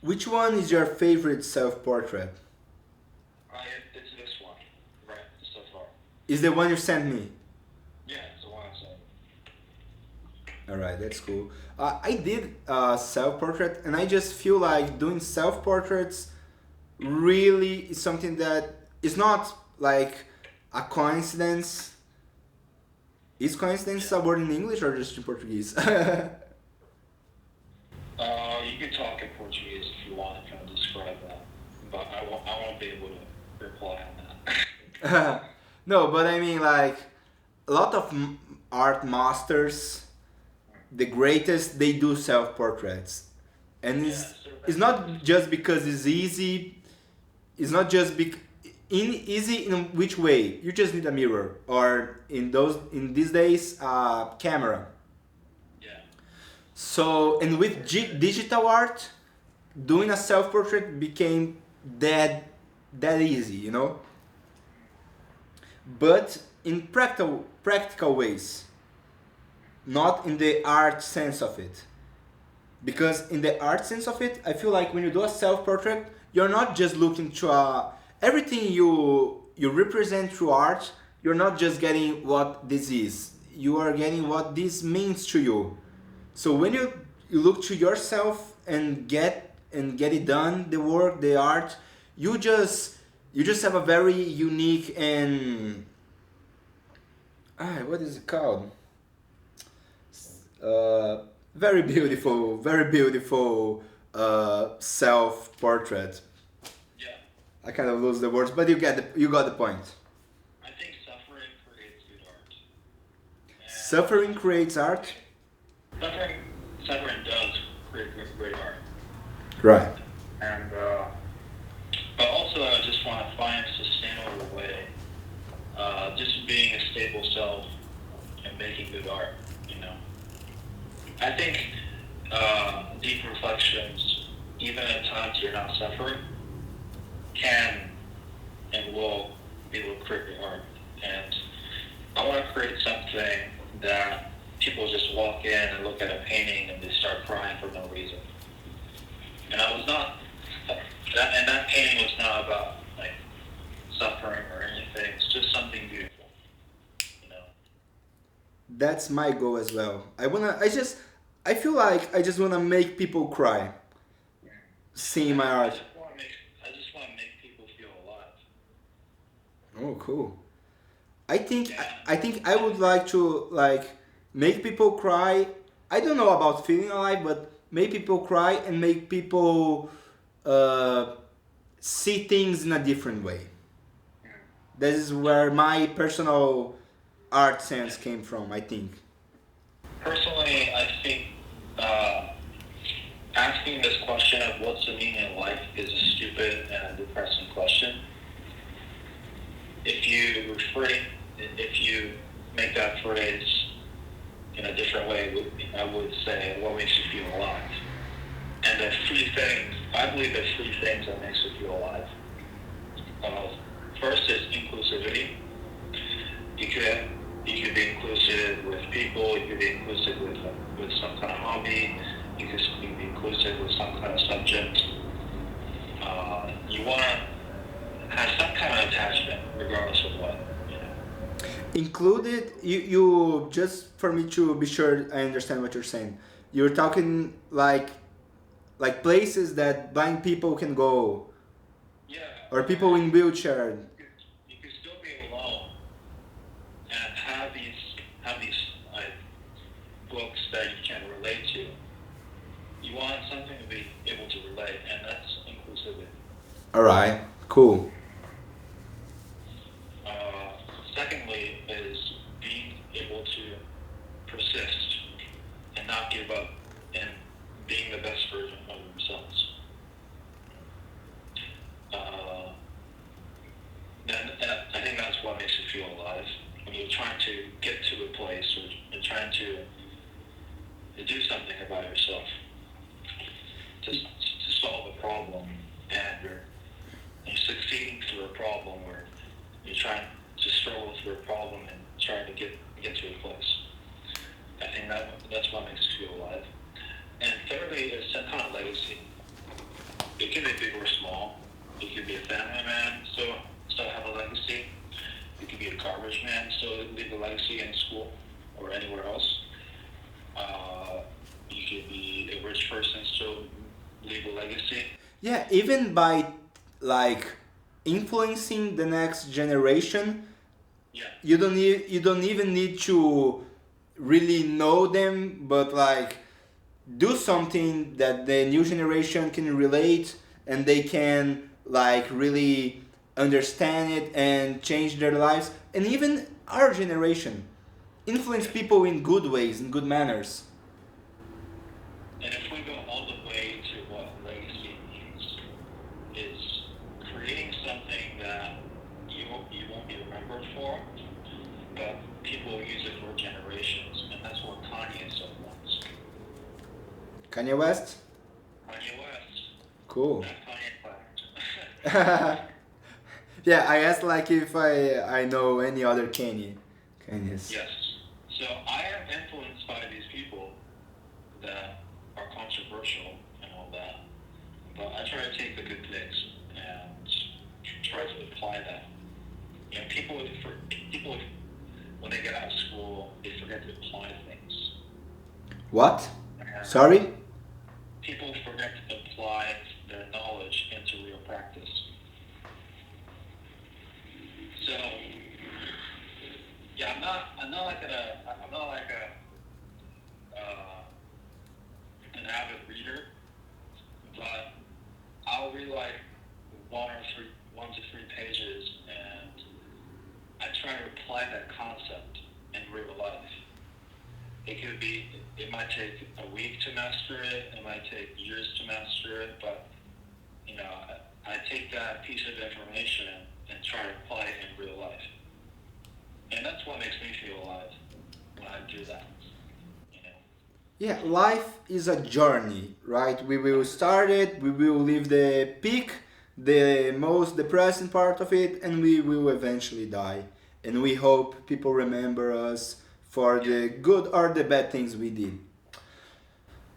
Which one is your favorite self-portrait? It's this one, right, so far. Is the one you sent me? Yeah, it's the one I said. All right, that's cool. I did self-portrait, and I just feel like doing self-portraits really is something that is not like a coincidence. Is coincidence Yeah. a word in English or just in Portuguese? You can talk in Portuguese if you want to kind of describe that, but I won't be able to reply on that. No, but I mean like a lot of art masters, the greatest, they do self-portraits, and Yeah, it's survey not artists. just because it's easy. It's not just easy in which way. You just need a mirror, or in these days, camera. Yeah, So and with digital art, doing a self-portrait became that easy, you know. But in practical ways, not in the art sense of it. Because in the art sense of it, I feel like when you do a self-portrait, you're not just looking to everything you represent through art. You're not just getting what this is. You are getting what this means to you. So when you look to yourself and get it done, the work, the art, you just you just have a very unique and what is it called? Uh, very beautiful self portrait. yeah. I kind of lose the words, but you got the point. I think suffering creates good art, and Suffering creates art. suffering, suffering does create great art. Right. And but also, I just want to find a sustainable way, just being a stable self and making good art. You know, I think deep reflections, even at times you're not suffering, can and will be able to create art. And I want to create something that people just walk in and look at a painting and they start crying for no reason. And I was not and that painting was not about like suffering or anything. It's just something beautiful, you know. That's my goal as well. I feel like I just wanna make people cry seeing my I art. just want to make I just want to make people feel alive. Oh, cool. I think Yeah, I think I would like to like make people cry. I don't know about feeling alive, but make people cry and make people uh, see things in a different way. This is where my personal art yeah. sense came from, I think. Personally, I think uh, asking this question of what's the meaning of life is a stupid and a depressing question. If you refrain, if you make that phrase in a different way, I would say, what makes you feel alive? And the three things, I believe there's three things that makes you feel alive. Uh, First is inclusivity. You could you could be inclusive with people. You could be inclusive with some kind of hobby. You could be inclusive with some kind of subject. You want to have some kind of attachment, regardless of what. You know. Included, you just for me to be sure I understand what you're saying. You're talking like places that blind people can go Yeah, or or people in wheelchair. you could still be alone and have these like books that you can relate to. You want something to be able to relate, and that's inclusivity. All right, cool. Uh, Secondly, is being able to persist and not give up, and being the best version of themselves. Uh, and I think that's what makes you feel alive. When you're trying to get to a place, or you're trying to do something about yourself, to solve a problem, and you're succeeding through a problem, or you're trying to struggle through a problem and trying to get to a place. I think that's what makes us feel alive. And thirdly is some kind of legacy. can be big or small. You could be a family man, still have a legacy. You could be a garbage man, still leave a legacy in school or anywhere else. Uh, you could be a rich person, still leave a legacy. Yeah, even by like influencing the next generation, Yeah, you don't even need to really know them, but like do something that the new generation can relate and they can like really understand it and change their lives. And even our generation influence yeah. people in good ways, in good manners. And if we go all the way to what legacy means, is creating something that you won't be remembered for, but people will use it for generations, and that's what Kanye so wants. Kanye West? Kanye West, Cool. not Kanye West. Yeah, I asked like if I know any other Kanye's. Yes. So I am influenced by these people that are controversial and all that, but I try to take the good things and try to apply that. You know, people when they get out of school, they forget to apply things. What? And Sorry? people forget to apply their knowledge into real practice. So yeah, I'm not like an avid reader, but I'll read like one to three pages, and I try to apply that concept in real life. It might take a week to master it, it might take years to master it, but you know, I take that piece of information and try to apply it in real life. And that's what makes me feel alive when I do that. You know. Yeah, life is a journey, right? We will start it, we will leave the peak, the most depressing part of it, and we will eventually die. And we hope people remember us for Yeah. the good or the bad things we did.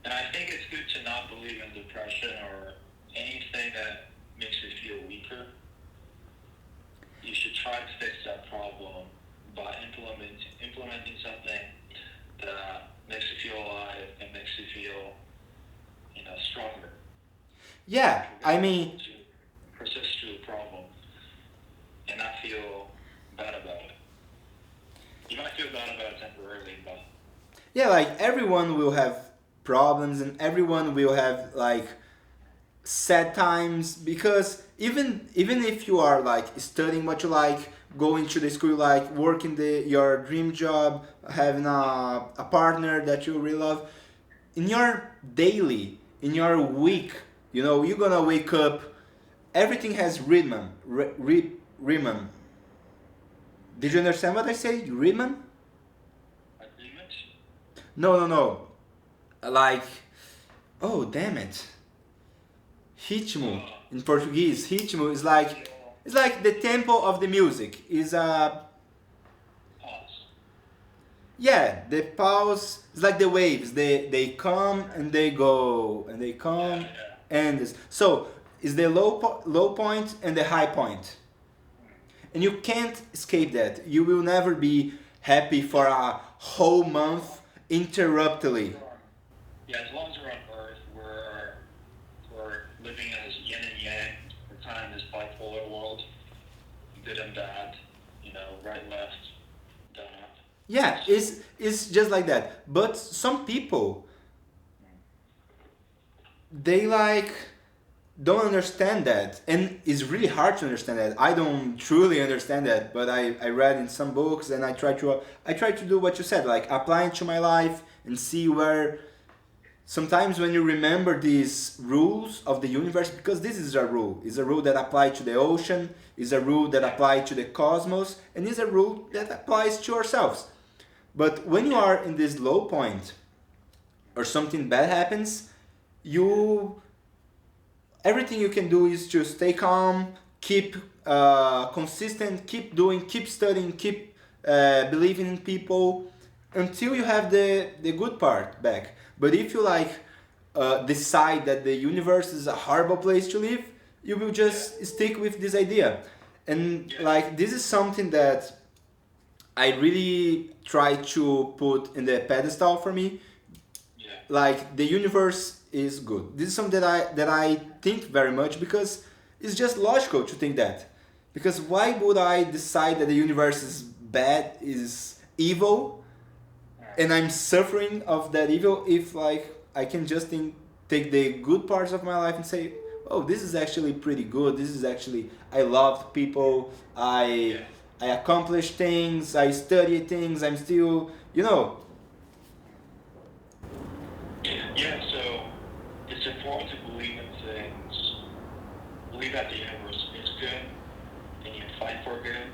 And I think it's good to not believe in depression or anything that makes you feel weaker. You should try to fix that problem by implementing something that makes you feel alive and makes you feel, stronger. Yeah, You're I gonna mean, to persist through the problem and not feel bad about it. You might feel bad about it temporarily, but yeah, like everyone will have problems and everyone will have like sad times because even if you are like studying what you like, going to the school you like, working your dream job, having a partner that you really love, in your daily, in your week, you're gonna wake up. Everything has rhythm. Rhythm. Did yeah, you understand what I say? Rhythm? agreement. No, no, no. Like, oh damn it. Ritmo Uh, in Portuguese. Ritmo is like feel it's like the tempo of the music. Is pause. yeah, the pause is like the waves. They come and they go and they Yeah, come yeah. and so is the low point and the high point. And you can't escape that. You will never be happy for a whole month interruptedly. Yeah, as long as we're on Earth, we're living as yin and yang. We're kind of in this bipolar world, good and bad. Right, left, down, up. Yeah, it's just like that. But some people they like don't understand that, and it's really hard to understand that. I don't truly understand that, but I read in some books and I try to do what you said, like apply it to my life and see where sometimes when you remember these rules of the universe, because this is a rule that applies to the ocean, is a rule that applies to the cosmos, and is a rule that applies to ourselves. But when you are in this low point or something bad happens, you everything you can do is to stay calm, keep consistent, keep doing, keep studying, keep believing in people until you have the good part back. But if you like decide that the universe is a horrible place to live, you will Yeah. just stick with this idea. And Yeah. like this is something that I really try to put in the pedestal for me. Yeah. Like the universe is good. This is something that I think very much because it's just logical to think that. Because why would I decide that the universe is bad, is evil, and I'm suffering of that evil if like I can just take the good parts of my life and say, oh, this is actually pretty good. This is actually I loved people. I Yeah. I accomplished things. I studied things. I'm still Yeah. So it's important to believe in things. Believe that the universe is good, and you fight for good,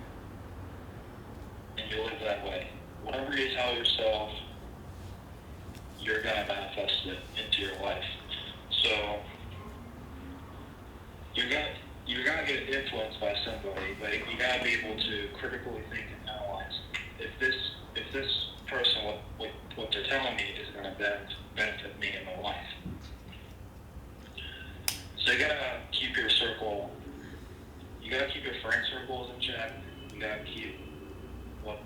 and you live that way. Whatever you tell yourself, you're gonna manifest it into your life. So you're gonna you're gonna get influenced by somebody, but you gotta be able to critically think and analyze. If this person what they're telling me is gonna benefit me in my life. So you gotta keep your circle. You gotta keep your friend circles in check. You gotta keep what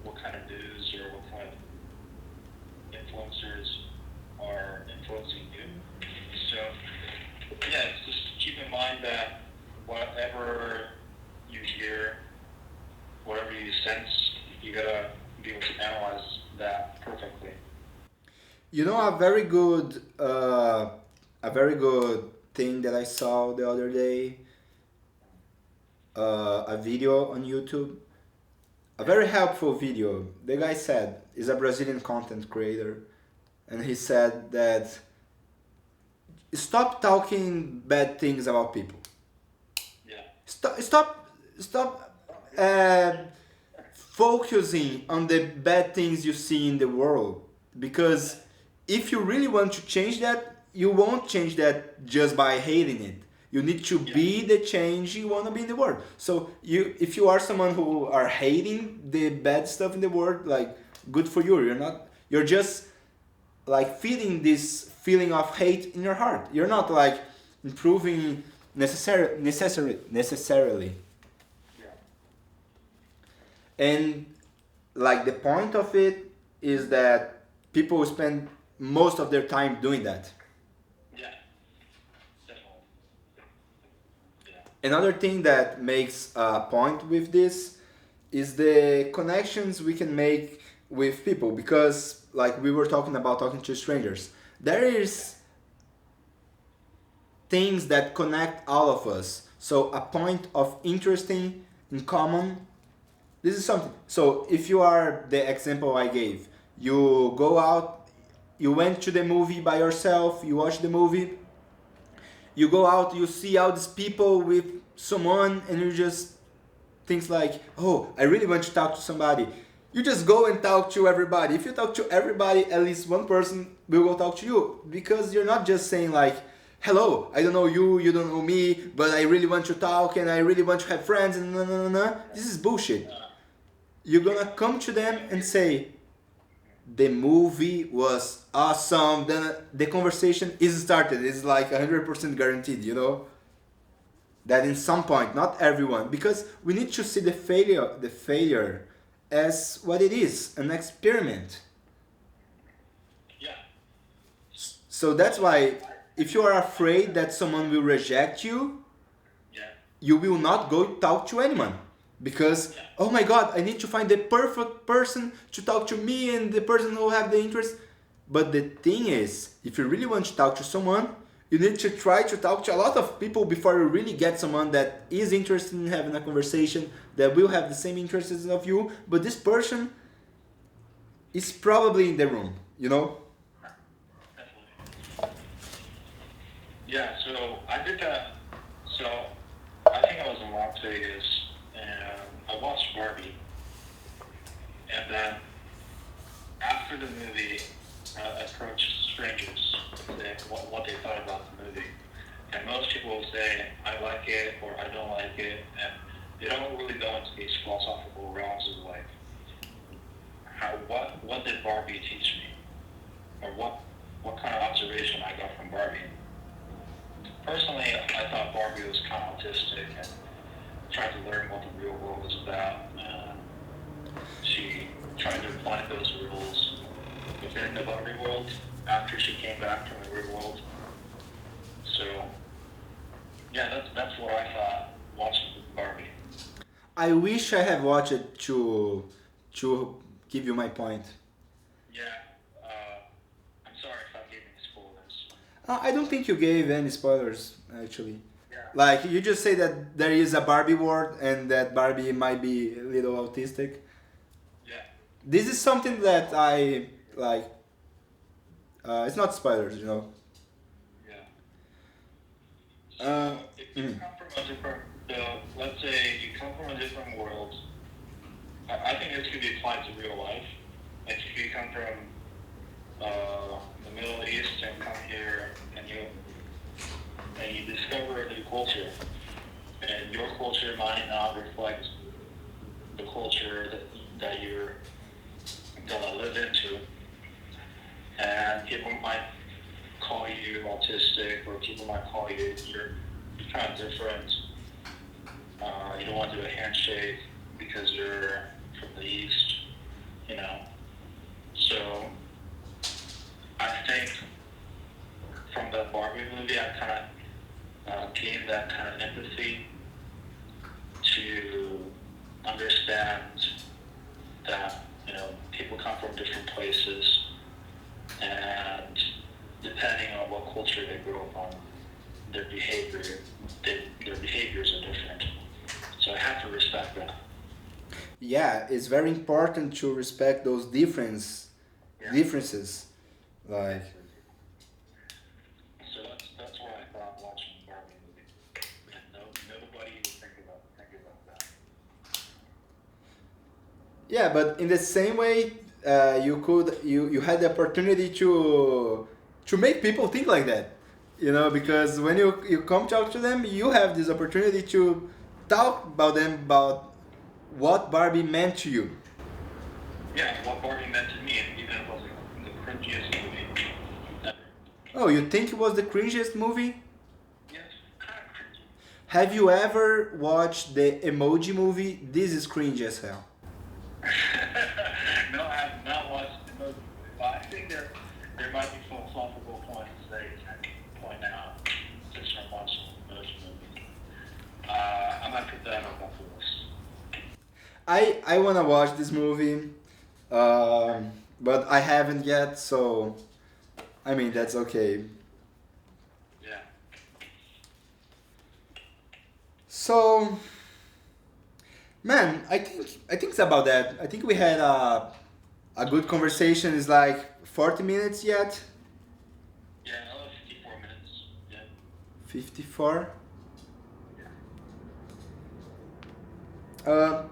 what kind of news or what kind of influencers are influencing you. So yeah, just keep in mind that whatever you hear, whatever you sense, you gotta be able to analyze that perfectly. a very good thing that I saw the other day, a video on YouTube, a Yeah. very helpful video. The guy said is a Brazilian content creator, and he said that stop talking bad things about people. Yeah. Stop uh, focusing on the bad things you see in the world, Yeah. because if you really want to change that, you won't change that just by hating it. You need to Yeah. be the change you want to be in the world. So if you are someone who are hating the bad stuff in the world, like, good for you. You're just like feeding this feeling of hate in your heart. You're not like improving necessarily. Yeah. And like the point of it is that people spend most of their time doing that. Yeah. Definitely. Yeah. Another thing that makes a point with this is the connections we can make with people, because like we were talking about talking to strangers, there Yeah. is things that connect all of us. So a point of interesting in common. This is something. So if you are the example I gave, you go out, you went to the movie by yourself, you watch the movie, you go out, you see all these people with someone, and you just things like, oh, I really want to talk to somebody. You just go and talk to everybody. If you talk to everybody, at least one person will go talk to you, because you're not just saying like, hello, I don't know you, you don't know me, but I really want to talk and I really want to have friends and no, no, no, no. This is bullshit. You're gonna come to them and say, the movie was awesome. Then the conversation is started. It's like 100% guaranteed. That in some point, not everyone, because we need to see the failure as what it is, an experiment. Yeah. So that's why if you are afraid that someone will reject you, Yeah. you will not go talk to anyone, because Yeah. oh my god, I need to find the perfect person to talk to me and the person who have the interest. But the thing is, if you really want to talk to someone, you need to try to talk to a lot of people before you really get someone that is interested in having a conversation, that will have the same interests of you, but this person is probably in the room. Definitely. Yeah, so I did that. So I think I was in Las Vegas and I watched Barbie. And then after the movie, I approached strangers and say what they thought about the movie. And most people will say, I like it or I don't like it. And they don't really go into these philosophical realms of like, what did Barbie teach me? Or what kind of observation I got from Barbie. Personally, I thought Barbie was kind of autistic and tried to learn what the real world was about. She tried to apply those rules within the Barbie world after she came back from the real world. So, yeah, that's what I thought watching Barbie. I wish I have watched it to give you my point. Yeah, I'm sorry if I'm giving spoilers. I don't think you gave any spoilers actually. Yeah, Like you just say that there is a Barbie world and that Barbie might be a little autistic. yeah, This is something that I like. It's not spoilers, you know. yeah. Uh, So if you mm. come from a different, let's say you come from a different world, I think this could be applied to real life. Like if you come from the Middle East and come here and you discover a new culture, and your culture might not reflect the culture that you're gonna live into, and people might call you autistic, or people might call you you're kind of different. You don't want to do a handshake because you're from the East, you know. So I think from the Barbie movie, I kind of gained that kind of empathy to understand that people come from different places, and depending on what culture they grew up on, their behavior, their behaviors are different. So I have to respect that. Yeah, it's very important to respect those Yeah. differences. Like, So that's what I thought watching the Barbie movie. And nobody would think about that. yeah, but in the same way, you had the opportunity to make people think like that, you know, because when you come talk to them, you have this opportunity to talk about them about what Barbie meant to you. Yeah, what Barbie meant to me, and even if it was the cringiest movie ever. Oh, you think it was the cringiest movie? Yes, kind of cringy. Have you ever watched the Emoji movie? This is cringe as hell. No, I have not watched the movie, but I think there might be philosophical points that you can point out just from watching the movie. I might put that on my list. I wanna watch this movie, but I haven't yet. So I mean that's okay. Yeah. So man, I think it's about that. I think we had a good conversation. It's like 40 minutes yet. Yeah, another 54 minutes. Yeah. 54. Yeah. Uh,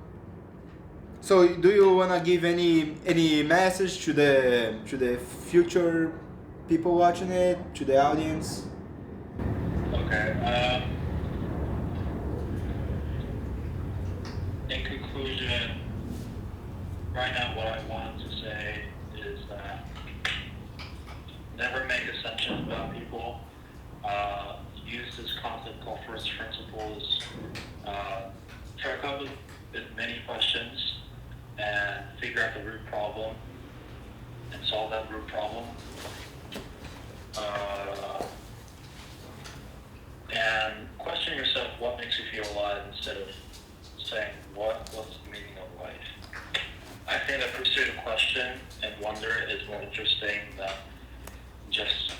so do you wanna give any message to the future people watching it, to the audience? Okay. In conclusion, right now what I want to say is that never make assumptions about people. Use this concept called first principles. Try to come up with many questions and figure out the root problem and solve that root problem. And question yourself what makes you feel alive instead of saying what's the meaning of life. I think the pursuit of question and wonder is more interesting than just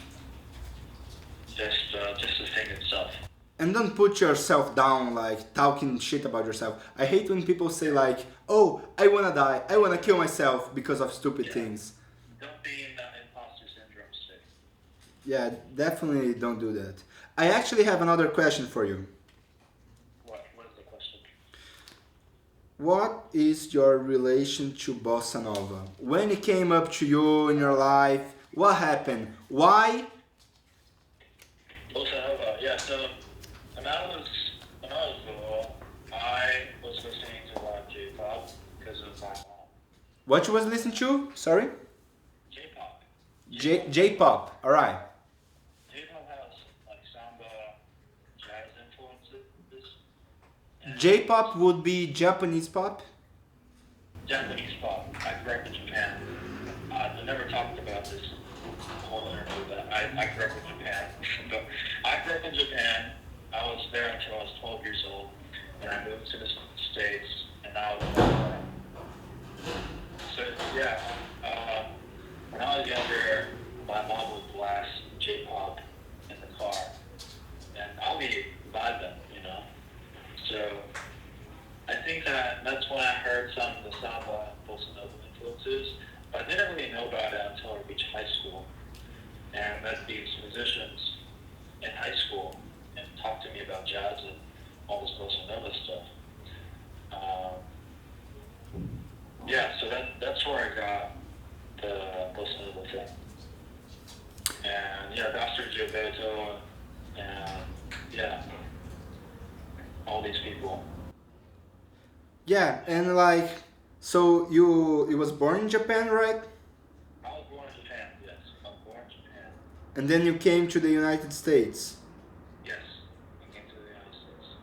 the thing itself. And don't put yourself down like talking shit about yourself. I hate when people say like, "Oh, I wanna die. I wanna kill myself because of stupid Yeah. things." Don't be in that imposter syndrome state. Yeah, definitely don't do that. I actually have another question for you. What is the question? What is your relation to bossa nova? When it came up to you in your life, what happened? Why? Bossa Nova, yeah. So when I was little, I was listening to a lot of J-pop because of my mom. What you was listening to? Sorry? J-pop. J-pop. All right. J-pop has like samba, jazz influences, and J-pop would be Japanese pop. Japanese pop. I grew up in Japan. I never talked about this whole interview, but I grew up in Japan. But I grew up in Japan. I was there until I was 12 years old, and I moved to the States, and I was so yeah. When I was younger, my mom would blast J-pop in the car, and I'll be vibing, you know. So I think that's when I heard some of the samba and bossa nova influences, but I didn't really know about it until I reached high school, and met these musicians in high school and talked to me about jazz and all this bossa nova stuff. Um, yeah, so that's where I got the bossa nova thing. And yeah, Dr. Gilberto and yeah, all these people. Yeah, and like, so you was born in Japan, right? I was born in Japan, yes. I was born in Japan. And then you came to the United States. Yes, I came to the United States.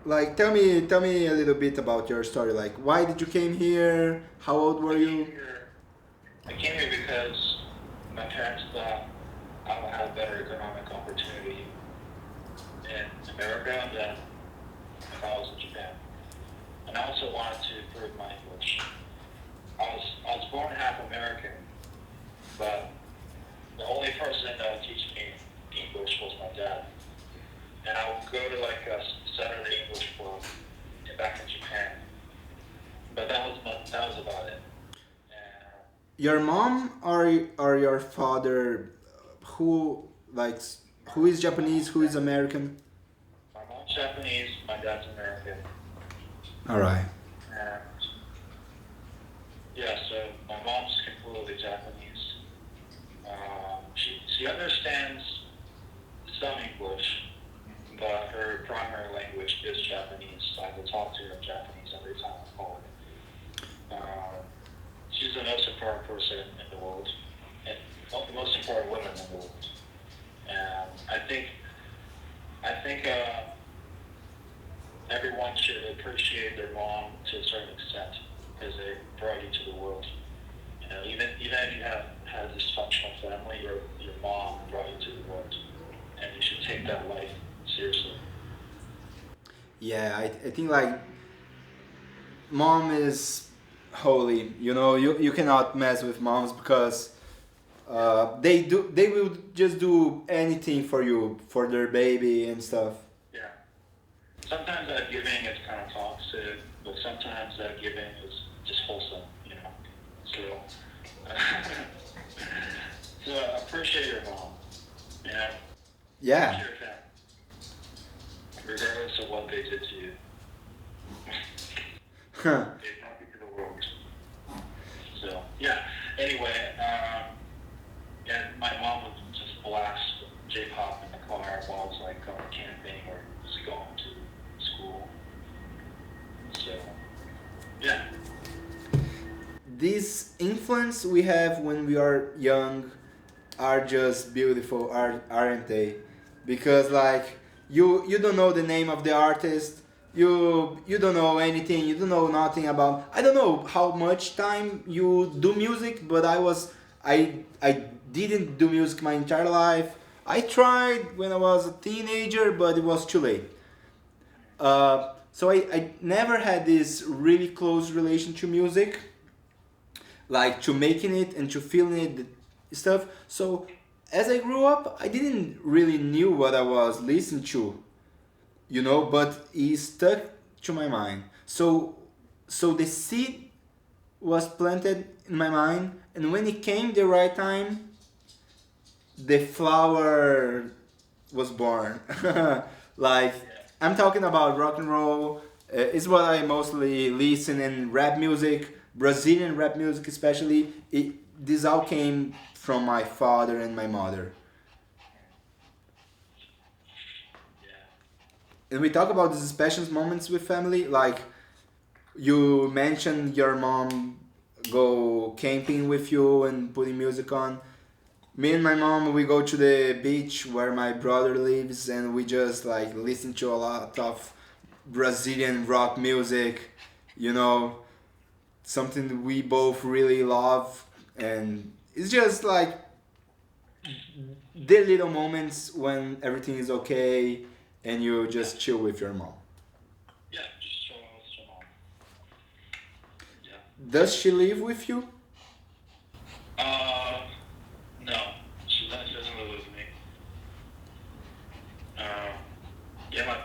Like, tell me a little bit about your story. Like, why did you came here? How old were you? I came here because my parents thought I would have a better economic opportunity in America than if I was in Japan. And I also wanted to improve my English. I was born half American, but the only person that would teach me English was my dad. And I would go to like a Saturday English club back in Japan. But that was about it. And Your mom or your father, who likes who is my Japanese, mom's who is American? my mom's Japanese, my dad's American. All right. And yeah, so my mom's completely Japanese. She understands some English, but her primary language is Japanese. So I will talk to her in Japanese every time I call her. She's the most important person in the world, and the most important woman in the world. And I think everyone should appreciate their mom to a certain extent because they brought you to the world. You know, even if you have a dysfunctional family, your mom brought you to the world, and you should take that life seriously. Yeah, I think like mom is holy. You know, you cannot mess with moms because they will just do anything for you for their baby and stuff. Yeah. Sometimes that giving is kind of toxic, but sometimes that giving is just wholesome. You know. So, so appreciate your mom. You know. Yeah. Appreciate your family, regardless of what they did to you. Huh. They brought you to the world. So yeah. Anyway, yeah, my mom would just blast J-pop in the car while I was like going camping or just going to school. So yeah, This influence we have when we are young are just beautiful, aren't they? Because like you don't know the name of the artist, you don't know anything, you don't know nothing about. I don't know how much time you do music, but I didn't do music my entire life. I tried when I was a teenager, but it was too late. So I never had this really close relation to music, like to making it and to feeling it stuff. So as I grew up, I didn't really knew what I was listening to, you know, but it stuck to my mind. So the seed was planted in my mind, and when it came the right time, the flower was born. Like I'm talking about rock and roll. It's what I mostly listen in rap music, Brazilian rap music especially. This all came from my father and my mother. yeah, And we talk about these special moments with family. Like you mentioned, your mom go camping with you and putting music on. Me and my mom, we go to the beach where my brother lives, and we just like listen to a lot of Brazilian rock music. You know, something we both really love, and it's just like the little moments when everything is okay and you Yeah, just chill with your mom. yeah, just chilling with some mom. Yeah. Does she live with you? Uh, no, she doesn't live with me. Uh, yeah,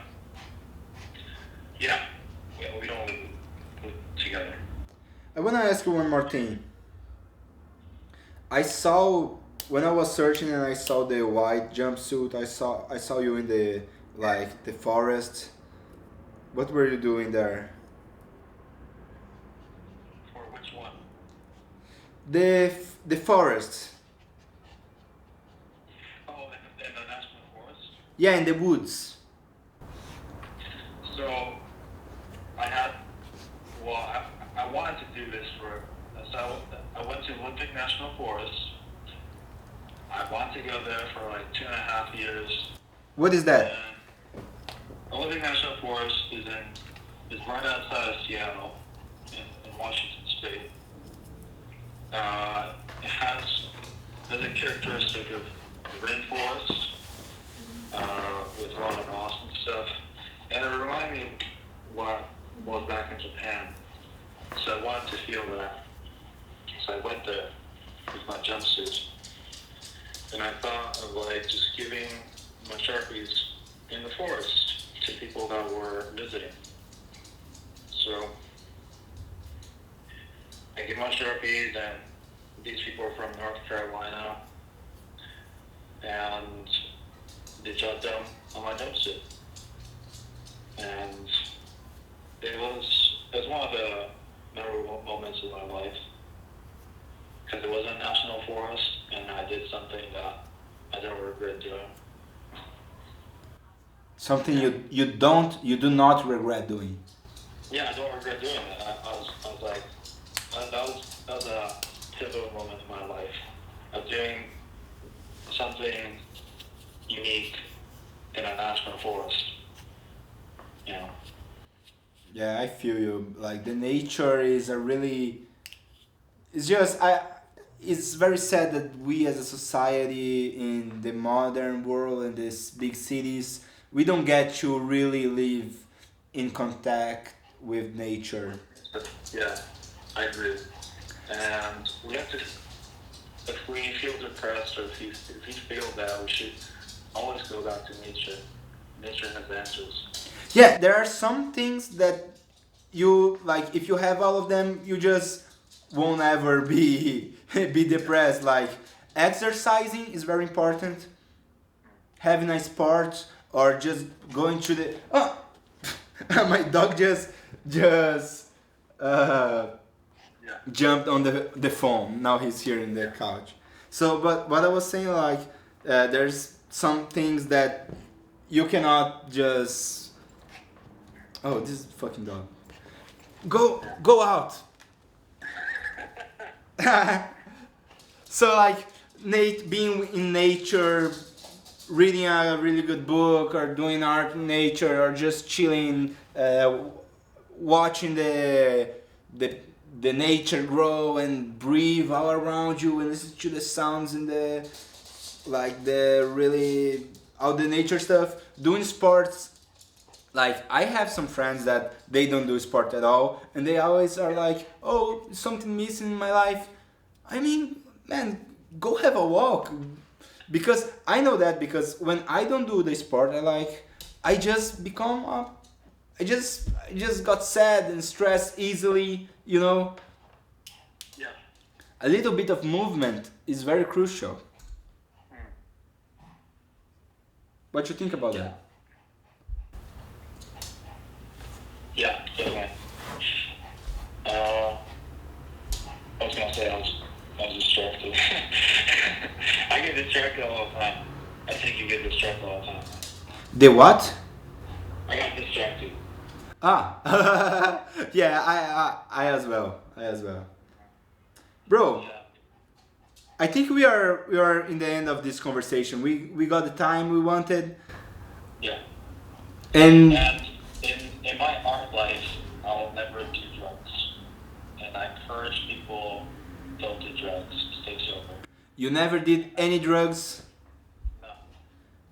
yeah, we don't live together. I wanna ask you one more thing. I saw when I was searching and I saw the white jumpsuit. I saw you in the like the forest. What were you doing there? For which one? The forest. Oh, in the national forest. Yeah, in the woods. So I had, well, I wanted to do this for, so I went to Olympic National Forest. I wanted to go there for like 2.5 years. What is that? And Olympic National Forest is right outside of Seattle in Washington State. It has a characteristic of rainforest with a lot of awesome stuff. And it reminded me of what was back in Japan. So I wanted to feel that. So I went there with my jumpsuit. And I thought of like just giving my Sharpies in the forest to people that were visiting. So I give my Sharpies, and these people are from North Carolina, and they jot down on my jumpsuit. And it was one of the memorable moments of my life because it was a national forest, and I did something that I don't regret doing. Something Yeah, you do not regret doing. yeah, I don't regret doing that. I was like, that was a pivotal moment in my life of doing something unique in a national forest. You know, Yeah, I feel you. Like the nature is a really. It's just I. It's very sad that we as a society in the modern world in these big cities we don't get to really live in contact with nature. but yeah, I agree. And we have to, if we feel depressed or if we feel that, we should always go back to nature. Nature has answers. Yeah, there are some things that you like if you have all of them you just won't ever be be depressed like exercising is very important, having a sport or just going to the oh my dog just uh, Yeah, jumped on the phone. Now he's here in the yeah, couch. So, but what I was saying, like, there's some things that you cannot just. Oh, this is fucking dog. yeah, Go out. So like, Nate being in nature, reading a really good book, or doing art in nature, or just chilling, watching the the nature grow and breathe all around you and listen to the sounds in the like the really all the nature stuff. Doing sports, like I have some friends that they don't do sport at all and they always are yeah, like, oh, something missing in my life. I mean, man, go have a walk because I know that because when I don't do the sport I like, I just become I just got sad and stressed easily, you know. yeah, A little bit of movement is very crucial. mm, What you think about yeah, that? yeah, definitely. Uh, I was gonna say I was distracted. I get distracted all the time. I think you get distracted all the time. The what? I got distracted. Ah, yeah, I as well. I as well. Bro, Yeah. I think we are in the end of this conversation. We got the time we wanted, Yeah. and And in my art life, I'll never do drugs. And I encourage people don't do drugs, stay sober. you never did any drugs. No.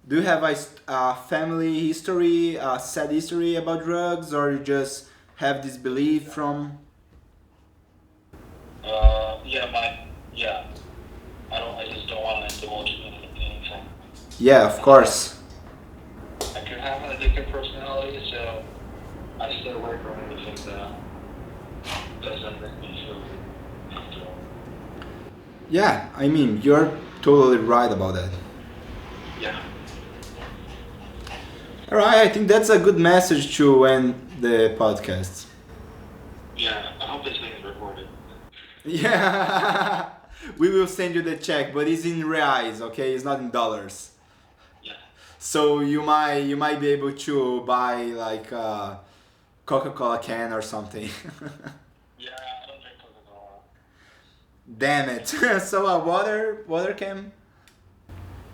Do you have a family history, a sad history about drugs, or you just have this belief from? Yeah. I just don't want to indulge in anything. Yeah, of course. I could have an addictive personality, so I stay away from anything that doesn't make me feel comfortable. Yeah, I mean, you're totally right about that. Yeah. All right, I think that's a good message to end the podcast. Yeah, I hope this thing is recorded. Yeah, we will send you the check, but it's in reais, okay? It's not in dollars. Yeah. So you might be able to buy like a Coca-Cola can or something. Yeah, I don't drink Coca-Cola. Damn it! So a water can.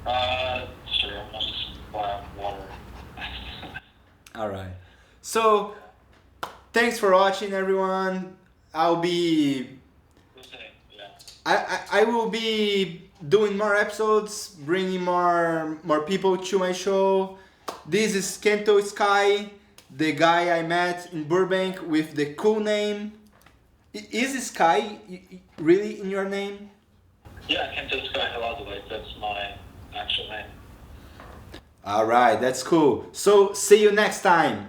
Sure, I'll just buy water. All right. So thanks for watching, everyone. I'll be Good thing, yeah. I will be doing more episodes, bringing more people to my show. This is Kento Sky, the guy I met in Burbank with the cool name. Is Sky really in your name? Yeah, Kento Sky, like that's my actual name. All right, that's cool. So see you next time.